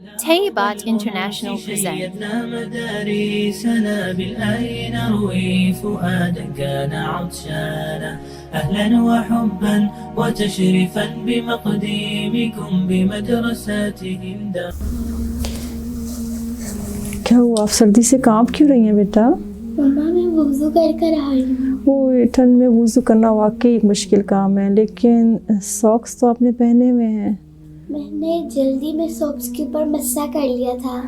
Tayyibat International presents شيدنا مدارسنا بالآي نروي فؤادا كان عطشانا أهلا وحبا وتشريفا بمقديمكم بمدرسته کیا ہوا؟ آپ سردی سے کانپ کیوں رہی ہیں بیٹا؟ مما میں وضو کر آئی ہوں۔ وہ ٹھنڈ میں وضو کرنا واقعی ایک مشکل کام ہے، لیکن ساکس تو آپ نے پہنے ہوئے ہیں۔ میں نے جلدی میں ساکس کے اوپر مسح کر لیا تھا۔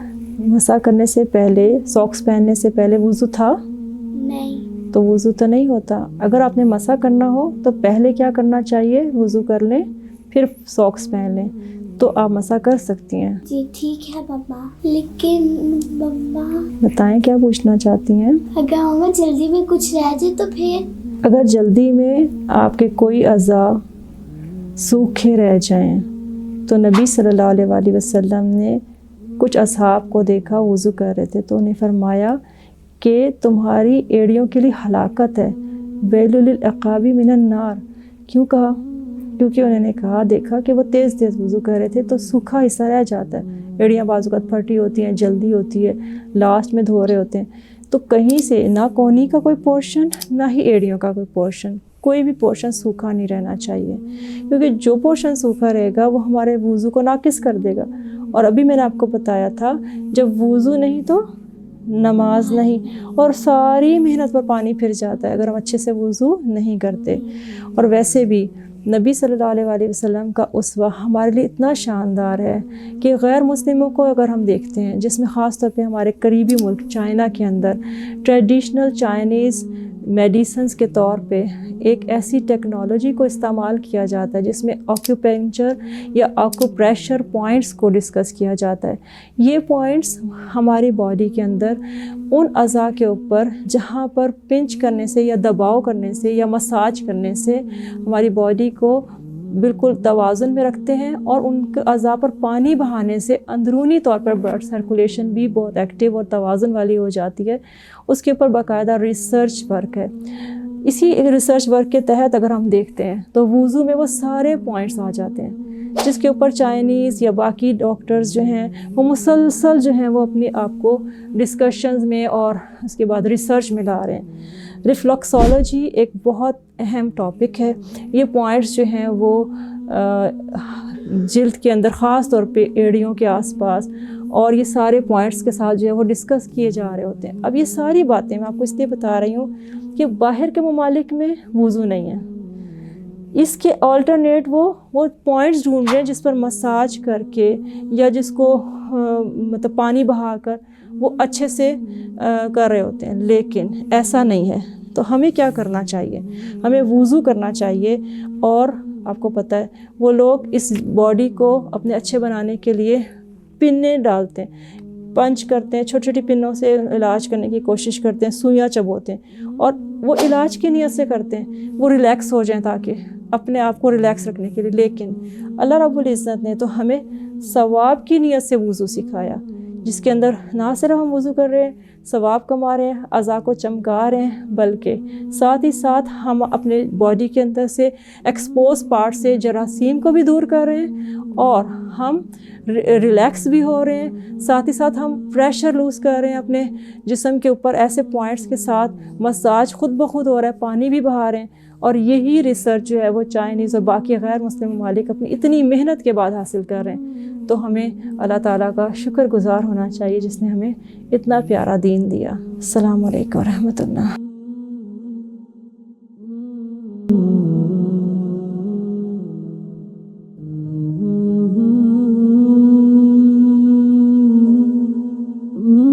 مسح کرنے سے پہلے، ساکس پہننے سے پہلے وضو تھا؟ نہیں۔ تو وضو تو نہیں ہوتا۔ اگر آپ نے مسح کرنا ہو تو پہلے کیا کرنا چاہیے؟ وضو کر لیں، پھر ساکس پہن لیں، تو آپ مسح کر سکتی ہیں۔ جی ٹھیک ہے مما، لیکن مما بتائیں کیا پوچھنا چاہتی ہیں؟ اگر مما جلدی میں کچھ رہ جائے تو پھر؟ اگر جلدی میں آپ کے کوئی اعضاء سوکھے رہ جائیں تو نبی صلی اللہ علیہ وسلم نے کچھ اصحاب کو دیکھا وضو کر رہے تھے تو انہیں فرمایا کہ تمہاری ایڑیوں کے لیے ہلاکت ہے، ویل للعقاب من النار۔ کیوں کہا؟ کیونکہ انہوں نے کہا دیکھا کہ وہ تیز وضو کر رہے تھے تو سوکھا حصہ رہ جاتا ہے، ایڑیاں بعض اوقات پھٹی ہوتی ہیں، جلدی ہوتی ہے، لاسٹ میں دھو رہے ہوتے ہیں، تو کہیں سے نہ کونی کا کوئی پورشن نہ ہی ایڑیوں کا کوئی پورشن، کوئی بھی پورشن سوکھا نہیں رہنا چاہیے، کیونکہ جو پورشن سوکھا رہے گا وہ ہمارے وضو کو ناقص کر دے گا۔ اور ابھی میں نے آپ کو بتایا تھا جب وضو نہیں تو نماز نہیں، اور ساری محنت پر پانی پھر جاتا ہے اگر ہم اچھے سے وضو نہیں کرتے۔ اور ویسے بھی نبی صلی اللہ علیہ وسلم کا اسوہ ہمارے لیے اتنا شاندار ہے کہ غیر مسلموں کو اگر ہم دیکھتے ہیں، جس میں خاص طور پہ ہمارے قریبی ملک چائنا کے اندر ٹریڈیشنل چائنیز میڈیسنز کے طور پہ ایک ایسی ٹیکنالوجی کو استعمال کیا جاتا ہے جس میں آکیوپنکچر یا آکوپریشر پوائنٹس کو ڈسکس کیا جاتا ہے۔ یہ پوائنٹس ہماری باڈی کے اندر ان اعضاء کے اوپر جہاں پر پنچ کرنے سے یا دباؤ کرنے سے یا مساج کرنے سے ہماری باڈی کو بالکل توازن میں رکھتے ہیں، اور ان کے اعضاء پر پانی بہانے سے اندرونی طور پر بلڈ سرکولیشن بھی بہت ایکٹیو اور توازن والی ہو جاتی ہے۔ اس کے اوپر باقاعدہ ریسرچ ورک ہے۔ اسی ریسرچ ورک کے تحت اگر ہم دیکھتے ہیں تو وضو میں وہ سارے پوائنٹس آ جاتے ہیں جس کے اوپر چائنیز یا باقی ڈاکٹرز جو ہیں وہ مسلسل جو ہیں وہ اپنے آپ کو ڈسکشنز میں اور اس کے بعد ریسرچ میں لا رہے ہیں۔ ریفلکسولوجی ایک بہت اہم ٹاپک ہے۔ یہ پوائنٹس جو ہیں وہ جلد کے اندر خاص طور پہ ایڑیوں کے آس پاس اور یہ سارے پوائنٹس کے ساتھ جو ہے وہ ڈسکس کیے جا رہے ہوتے ہیں۔ اب یہ ساری باتیں میں آپ کو اس لیے بتا رہی ہوں کہ باہر کے ممالک میں وضو نہیں ہے، اس کے آلٹرنیٹ وہ پوائنٹس ڈھونڈ رہے ہیں جس پر مساج کر کے یا جس کو مطلب پانی بہا کر وہ اچھے سے کر رہے ہوتے ہیں، لیکن ایسا نہیں ہے۔ تو ہمیں کیا کرنا چاہیے؟ ہمیں وضو کرنا چاہیے، اور آپ کو پتہ ہے وہ لوگ اس باڈی کو اپنے اچھے بنانے کے لیے پنیں ڈالتے ہیں، پنچ کرتے ہیں، چھوٹی چھوٹی پنوں سے علاج کرنے کی کوشش کرتے ہیں، سوئیاں چبوتے ہیں، اور وہ علاج کی نیت سے کرتے ہیں وہ ریلیکس ہو جائیں تاکہ اپنے آپ کو ریلیکس رکھنے کے لیے۔ لیکن اللہ رب العزت نے تو ہمیں ثواب کی نیت سے وضو سکھایا، جس کے اندر نہ صرف ہم وضو کر رہے ہیں، ثواب کما رہے ہیں، اعضاء کو چمکا رہے ہیں، بلکہ ساتھ ہی ساتھ ہم اپنے باڈی کے اندر سے ایکسپوز پارٹ سے جراثیم کو بھی دور کر رہے ہیں، اور ہم ریلیکس بھی ہو رہے ہیں، ساتھ ہی ساتھ ہم پریشر لوز کر رہے ہیں اپنے جسم کے اوپر ایسے پوائنٹس کے ساتھ، مساج خود بخود ہو رہا ہے، پانی بھی بہا رہے ہیں۔ اور یہی ریسرچ جو ہے وہ چائنیز اور باقی غیر مسلم ممالک اپنی اتنی محنت کے بعد حاصل کر رہے ہیں۔ تو ہمیں اللہ تعالیٰ کا شکر گزار ہونا چاہیے جس نے ہمیں اتنا پیارا دین دیا۔ السلام علیکم ورحمۃ اللہ۔